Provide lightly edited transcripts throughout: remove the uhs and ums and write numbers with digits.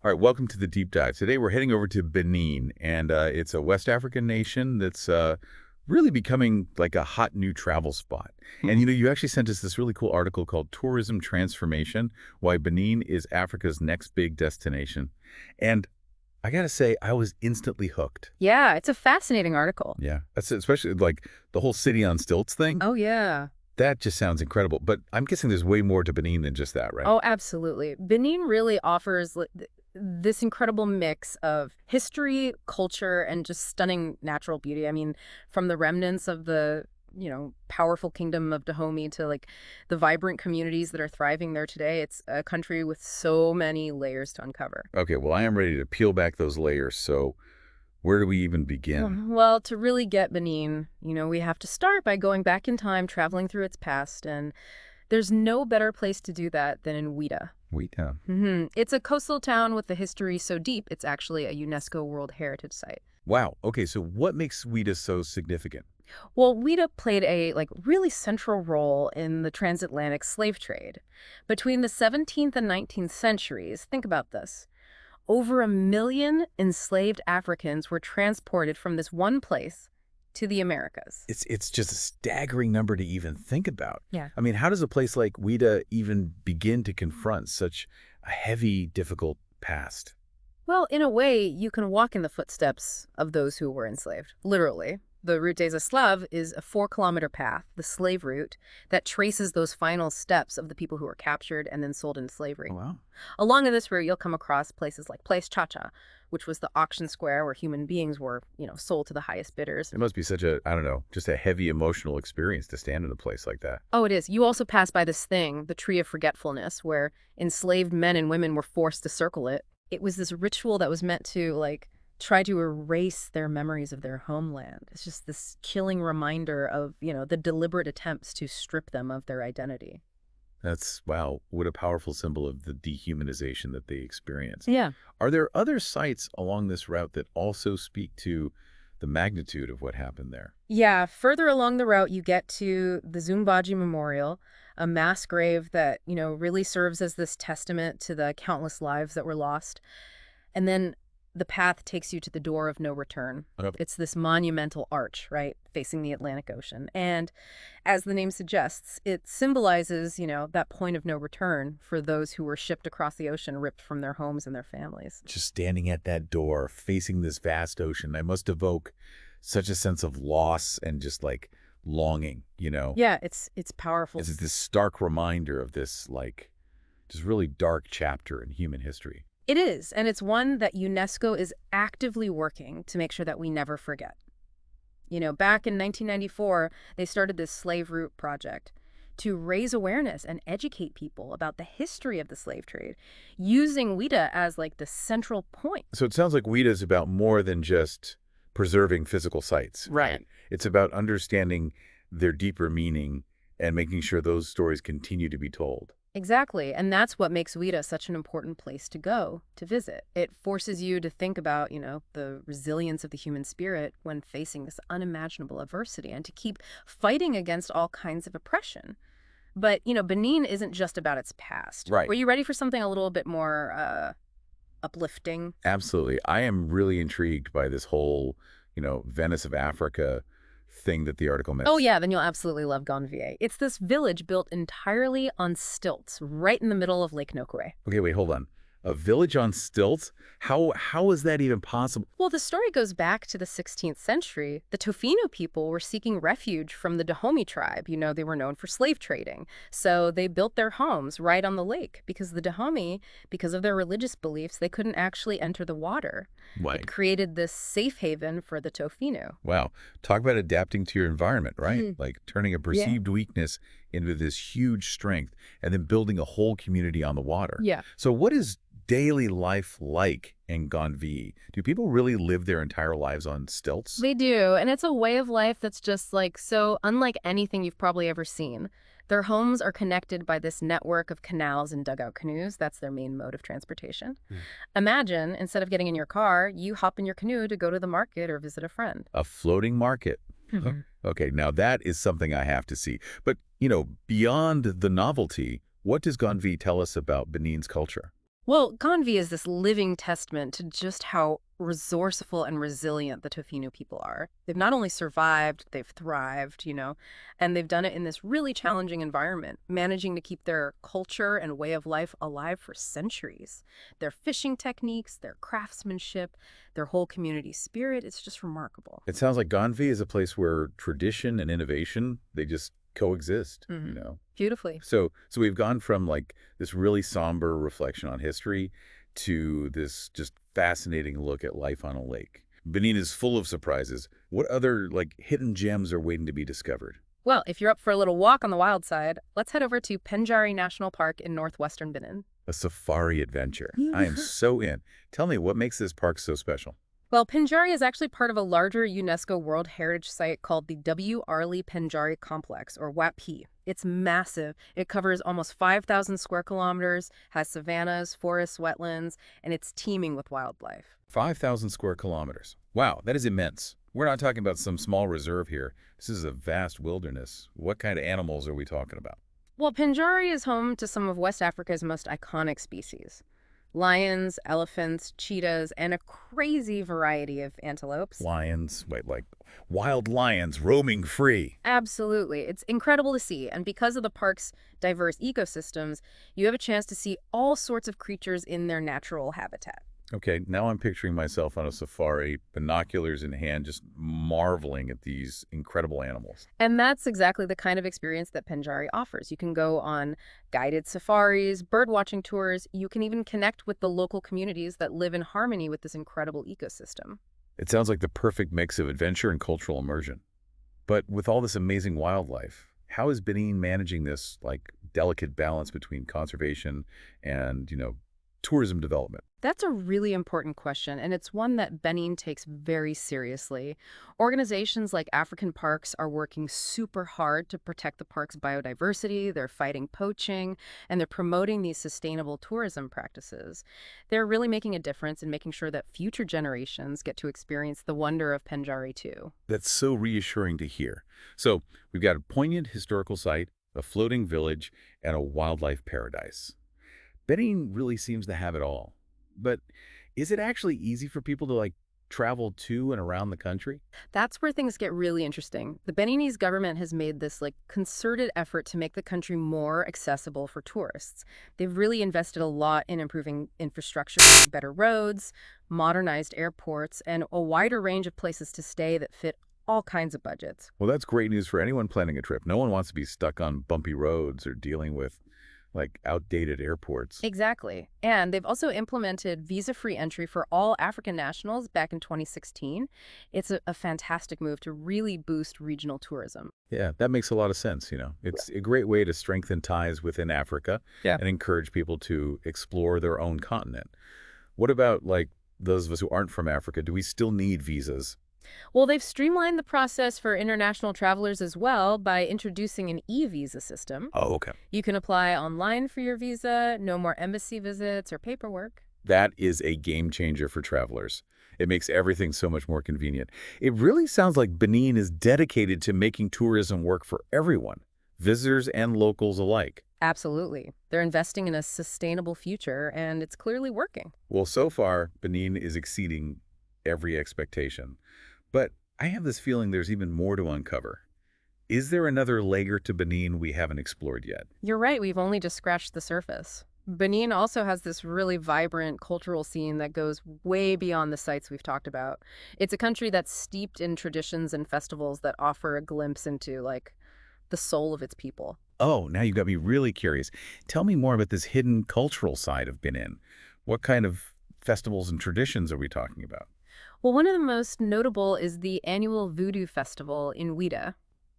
All right, welcome to the deep dive. Today we're heading over to Benin, and it's a West African nation that's really becoming like a hot new travel spot. And you actually sent us this really cool article called Tourism Transformation: Why Benin is Africa's Next Big Destination. And I gotta say, I was instantly hooked. Yeah, it's a fascinating article. Yeah, that's especially like the whole city on stilts thing. Oh, yeah. That just sounds incredible. But I'm guessing there's way more to Benin than just that, right? Oh, absolutely. Benin really offers this incredible mix of history, culture, and just stunning natural beauty. I mean, from the remnants of the, powerful kingdom of Dahomey to the vibrant communities that are thriving there today. It's a country with so many layers to uncover. Okay, well, I am ready to peel back those layers. So where do we even begin? Well, to really get Benin, we have to start by going back in time, traveling through its past, and there's no better place to do that than in Ouidah. Ouidah. It's a coastal town with a history so deep, it's actually a UNESCO World Heritage Site. Wow. Okay, so what makes Ouidah so significant? Well, Ouidah played a really central role in the transatlantic slave trade. Between the 17th and 19th centuries, think about this. Over 1 million enslaved Africans were transported from this one place to the Americas. It's just a staggering number to even think about. Yeah. I mean, how does a place like Ouidah even begin to confront such a heavy, difficult past? Well, in a way, you can walk in the footsteps of those who were enslaved, literally. The Route des Esclaves is a 4-kilometer path, the slave route, that traces those final steps of the people who were captured and then sold into slavery. Oh, wow. Along this route, you'll come across places like Place Chacha, which was the auction square where human beings were, sold to the highest bidders. It must be such a, I don't know, just a heavy emotional experience to stand in a place like that. Oh, it is. You also pass by this thing, the Tree of Forgetfulness, where enslaved men and women were forced to circle it. It was this ritual that was meant to, try to erase their memories of their homeland. It's just this chilling reminder of, the deliberate attempts to strip them of their identity. That's, wow, what a powerful symbol of the dehumanization that they experienced. Yeah. Are there other sites along this route that also speak to the magnitude of what happened there? Yeah, further along the route, you get to the Zumbaji Memorial, a mass grave that, really serves as this testament to the countless lives that were lost. And then the path takes you to the door of no return. Okay. It's this monumental arch, right, facing the Atlantic Ocean. And as the name suggests, it symbolizes, that point of no return for those who were shipped across the ocean, ripped from their homes and their families. Just standing at that door, facing this vast ocean, I must evoke such a sense of loss and just like longing, Yeah, it's powerful. It's this stark reminder of this just really dark chapter in human history. It is, and it's one that UNESCO is actively working to make sure that we never forget. Back in 1994, they started this Slave Route project to raise awareness and educate people about the history of the slave trade, using Ouidah as the central point. So it sounds like Ouidah is about more than just preserving physical sites. Right. It's about understanding their deeper meaning and making sure those stories continue to be told. Exactly, and that's what makes Ouidah such an important place to go, to visit. It forces you to think about, the resilience of the human spirit when facing this unimaginable adversity and to keep fighting against all kinds of oppression. But, Benin isn't just about its past. Right. Were you ready for something a little bit more uplifting? Absolutely. I am really intrigued by this whole, Venice of Africa thing that the article mentions. Oh, yeah, then you'll absolutely love Gonvier. It's this village built entirely on stilts, right in the middle of Lake Nokwe. Okay, wait, hold on. A village on stilts? How is that even possible? Well, the story goes back to the 16th century. The Tofino people were seeking refuge from the Dahomey tribe. They were known for slave trading. So they built their homes right on the lake because the Dahomey, because of their religious beliefs, they couldn't actually enter the water. Right. It created this safe haven for the Tofino. Wow. Talk about adapting to your environment, right? Like turning a perceived weakness into this huge strength and then building a whole community on the water. Yeah. So what is daily life like in Gonvi? Do people really live their entire lives on stilts? They do, and it's a way of life that's just so unlike anything you've probably ever seen. Their homes are connected by this network of canals and dugout canoes. That's their main mode of transportation. Imagine, instead of getting in your car, you hop in your canoe to go to the market or visit a friend. A floating market. Okay, now that is something I have to see. But, beyond the novelty, what does Gonvi tell us about Benin's culture? Well, Ganvi is this living testament to just how resourceful and resilient the Tofino people are. They've not only survived, they've thrived, and they've done it in this really challenging environment, managing to keep their culture and way of life alive for centuries. Their fishing techniques, their craftsmanship, their whole community spirit, it's just remarkable. It sounds like Ganvi is a place where tradition and innovation, they just coexist, you Hmm. know? Beautifully. So we've gone from like this really somber reflection on history to this just fascinating look at life on a lake. Benin is full of surprises. What other like hidden gems are waiting to be discovered? Well, if you're up for a little walk on the wild side, let's head over to Penjari National Park in northwestern Benin. A safari adventure. I am so in. Tell me, what makes this park so special? Well, Penjari is actually part of a larger UNESCO World Heritage Site called the W. Arley Penjari Complex, or WAPP. It's massive. It covers almost 5,000 square kilometers, has savannas, forests, wetlands, and it's teeming with wildlife. 5,000 square kilometers. Wow, that is immense. We're not talking about some small reserve here. This is a vast wilderness. What kind of animals are we talking about? Well, Penjari is home to some of West Africa's most iconic species. Lions, elephants, cheetahs, and a crazy variety of antelopes. Lions, wait, like wild lions roaming free. Absolutely. It's incredible to see. And because of the park's diverse ecosystems, you have a chance to see all sorts of creatures in their natural habitat. Okay, now I'm picturing myself on a safari, binoculars in hand, just marveling at these incredible animals. And that's exactly the kind of experience that Penjari offers. You can go on guided safaris, bird watching tours. You can even connect with the local communities that live in harmony with this incredible ecosystem. It sounds like the perfect mix of adventure and cultural immersion. But with all this amazing wildlife, how is Benin managing this like delicate balance between conservation and, tourism development? That's a really important question, and it's one that Benin takes very seriously. Organizations like African Parks are working super hard to protect the park's biodiversity, they're fighting poaching, and they're promoting these sustainable tourism practices. They're really making a difference in making sure that future generations get to experience the wonder of Penjari too. That's so reassuring to hear. So we've got a poignant historical site, a floating village, and a wildlife paradise. Benin really seems to have it all. But is it actually easy for people to like travel to and around the country? That's where things get really interesting. The Beninese government has made this concerted effort to make the country more accessible for tourists. They've really invested a lot in improving infrastructure, better roads, modernized airports, and a wider range of places to stay that fit all kinds of budgets. Well, that's great news for anyone planning a trip. No one wants to be stuck on bumpy roads or dealing with like outdated airports. Exactly. And they've also implemented visa-free entry for all African nationals back in 2016. It's a fantastic move to really boost regional tourism. Yeah, that makes a lot of sense. It's a great way to strengthen ties within Africa Yeah. and encourage people to explore their own continent. What about like those of us who aren't from Africa? Do we still need visas? Well, they've streamlined the process for international travelers as well by introducing an e-visa system. Oh, okay. You can apply online for your visa, no more embassy visits or paperwork. That is a game changer for travelers. It makes everything so much more convenient. It really sounds like Benin is dedicated to making tourism work for everyone, visitors and locals alike. Absolutely. They're investing in a sustainable future, and it's clearly working. Well, so far, Benin is exceeding every expectation. But I have this feeling there's even more to uncover. Is there another layer to Benin we haven't explored yet? You're right, we've only just scratched the surface. Benin also has this really vibrant cultural scene that goes way beyond the sites we've talked about. It's a country that's steeped in traditions and festivals that offer a glimpse into, the soul of its people. Oh, now you got me really curious. Tell me more about this hidden cultural side of Benin. What kind of festivals and traditions are we talking about? Well, one of the most notable is the annual Voodoo Festival in Ouida.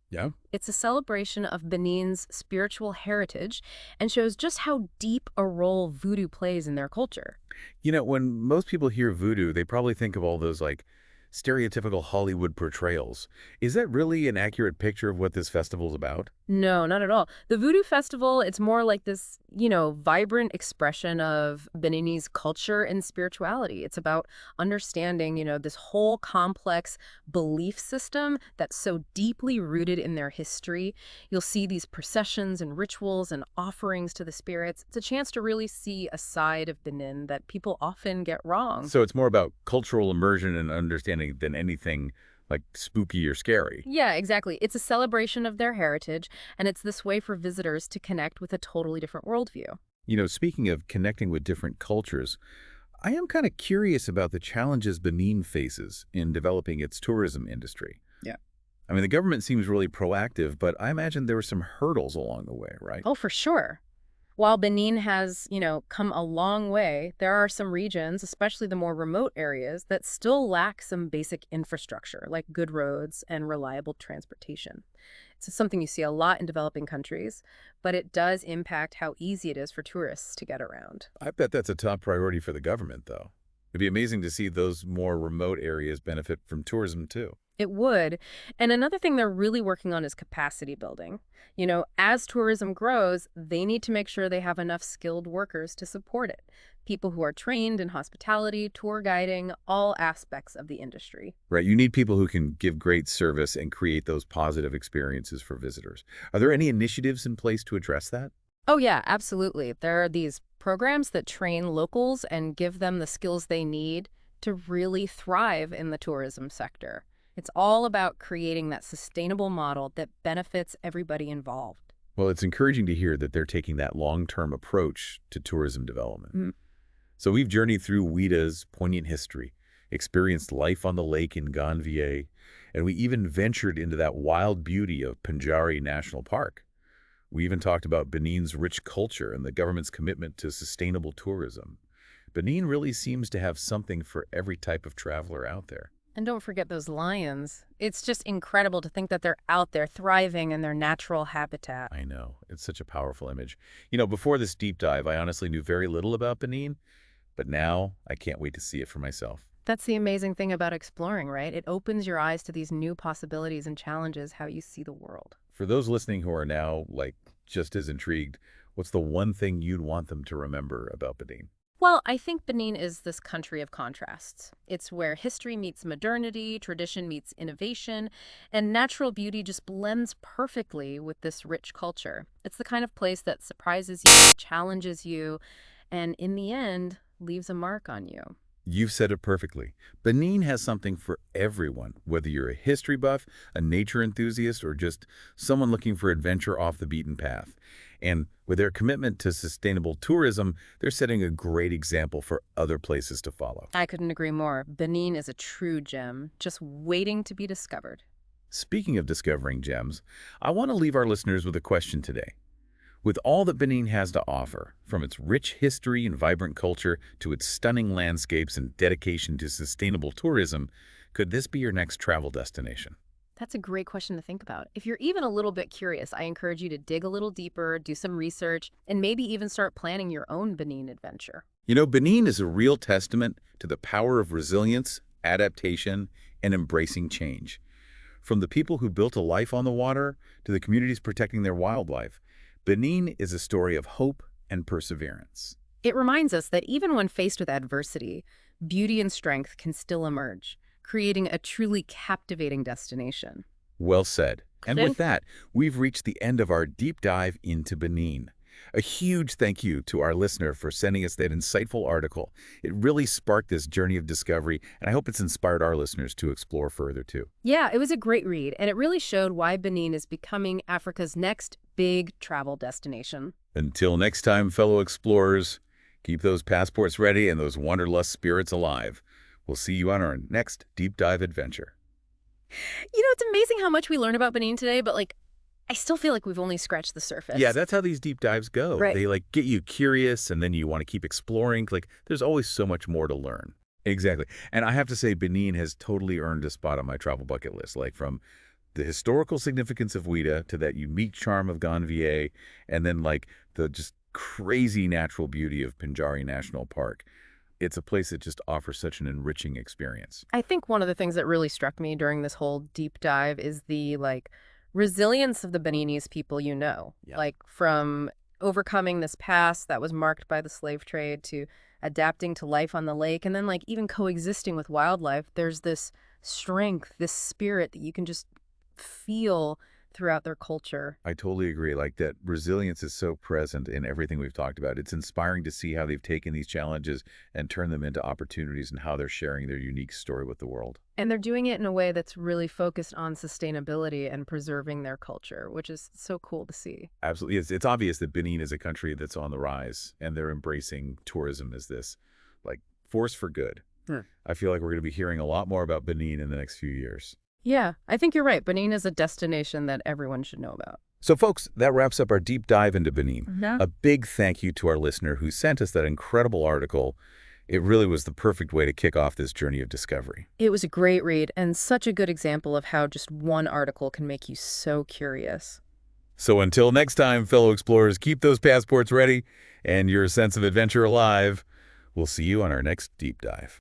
Yeah. It's a celebration of Benin's spiritual heritage and shows just how deep a role voodoo plays in their culture. When most people hear voodoo, they probably think of all those like stereotypical Hollywood portrayals. Is that really an accurate picture of what this festival's about? No, not at all. The Voodoo Festival, it's more like this, vibrant expression of Beninese culture and spirituality. It's about understanding, this whole complex belief system that's so deeply rooted in their history. You'll see these processions and rituals and offerings to the spirits. It's a chance to really see a side of Benin that people often get wrong. So it's more about cultural immersion and understanding than anything like spooky or scary. Yeah, exactly. It's a celebration of their heritage, and it's this way for visitors to connect with a totally different worldview. Speaking of connecting with different cultures, I am kind of curious about the challenges Benin faces in developing its tourism industry. Yeah. I mean, the government seems really proactive, but I imagine there were some hurdles along the way, right? Oh, for sure. While Benin has, come a long way, there are some regions, especially the more remote areas, that still lack some basic infrastructure, like good roads and reliable transportation. It's something you see a lot in developing countries, but it does impact how easy it is for tourists to get around. I bet that's a top priority for the government, though. It'd be amazing to see those more remote areas benefit from tourism, too. It would. And another thing they're really working on is capacity building. As tourism grows, they need to make sure they have enough skilled workers to support it. People who are trained in hospitality, tour guiding, all aspects of the industry. Right, you need people who can give great service and create those positive experiences for visitors. Are there any initiatives in place to address that? Oh, yeah, absolutely. There are these programs that train locals and give them the skills they need to really thrive in the tourism sector. It's all about creating that sustainable model that benefits everybody involved. Well, it's encouraging to hear that they're taking that long-term approach to tourism development. Mm. So we've journeyed through Ouida's poignant history, experienced life on the lake in Ganvier, and we even ventured into that wild beauty of Penjari National Park. We even talked about Benin's rich culture and the government's commitment to sustainable tourism. Benin really seems to have something for every type of traveler out there. And don't forget those lions. It's just incredible to think that they're out there thriving in their natural habitat. I know. It's such a powerful image. Before this deep dive, I honestly knew very little about Benin, but now I can't wait to see it for myself. That's the amazing thing about exploring, right? It opens your eyes to these new possibilities and challenges how you see the world. For those listening who are now, just as intrigued, what's the one thing you'd want them to remember about Benin? Well, I think Benin is this country of contrasts. It's where history meets modernity, tradition meets innovation, and natural beauty just blends perfectly with this rich culture. It's the kind of place that surprises you, challenges you, and in the end, leaves a mark on you. You've said it perfectly. Benin has something for everyone, whether you're a history buff, a nature enthusiast, or just someone looking for adventure off the beaten path. And with their commitment to sustainable tourism, they're setting a great example for other places to follow. I couldn't agree more. Benin is a true gem, just waiting to be discovered. Speaking of discovering gems, I want to leave our listeners with a question today. With all that Benin has to offer, from its rich history and vibrant culture to its stunning landscapes and dedication to sustainable tourism, could this be your next travel destination? That's a great question to think about. If you're even a little bit curious, I encourage you to dig a little deeper, do some research, and maybe even start planning your own Benin adventure. Benin is a real testament to the power of resilience, adaptation, and embracing change. From the people who built a life on the water to the communities protecting their wildlife, Benin is a story of hope and perseverance. It reminds us that even when faced with adversity, beauty and strength can still emerge, creating a truly captivating destination. Well said. And with that, we've reached the end of our deep dive into Benin. A huge thank you to our listener for sending us that insightful article. It really sparked this journey of discovery, and I hope it's inspired our listeners to explore further too. Yeah, it was a great read, and it really showed why Benin is becoming Africa's next big travel destination. Until next time, fellow explorers, keep those passports ready and those wanderlust spirits alive. We'll see you on our next deep dive adventure. It's amazing how much we learn about Benin today, but I still feel like we've only scratched the surface. Yeah, that's how these deep dives go. Right. They get you curious and then you want to keep exploring. There's always so much more to learn. Exactly. And I have to say Benin has totally earned a spot on my travel bucket list, from the historical significance of Ouida to that unique charm of Ganvier, and then the just crazy natural beauty of Penjari National Park. it's a place that just offers such an enriching experience. I think one of the things that really struck me during this whole deep dive is the resilience of the Beninese people, Yeah. like from overcoming this past that was marked by the slave trade to adapting to life on the lake and then like even coexisting with wildlife. There's this strength, this spirit that you can just feel throughout their culture. I totally agree. Like that resilience is so present in everything we've talked about. It's inspiring to see how they've taken these challenges and turned them into opportunities and how they're sharing their unique story with the world. And they're doing it in a way that's really focused on sustainability and preserving their culture, which is so cool to see. Absolutely. It's obvious that Benin is a country that's on the rise, and they're embracing tourism as this, like, force for good. Hmm. I feel like we're going to be hearing a lot more about Benin in the next few years. Yeah, I think you're right. Benin is a destination that everyone should know about. So, folks, that wraps up our deep dive into Benin. Yeah. A big thank you to our listener who sent us that incredible article. It really was the perfect way to kick off this journey of discovery. It was a great read and such a good example of how just one article can make you so curious. So until next time, fellow explorers, keep those passports ready and your sense of adventure alive. We'll see you on our next deep dive.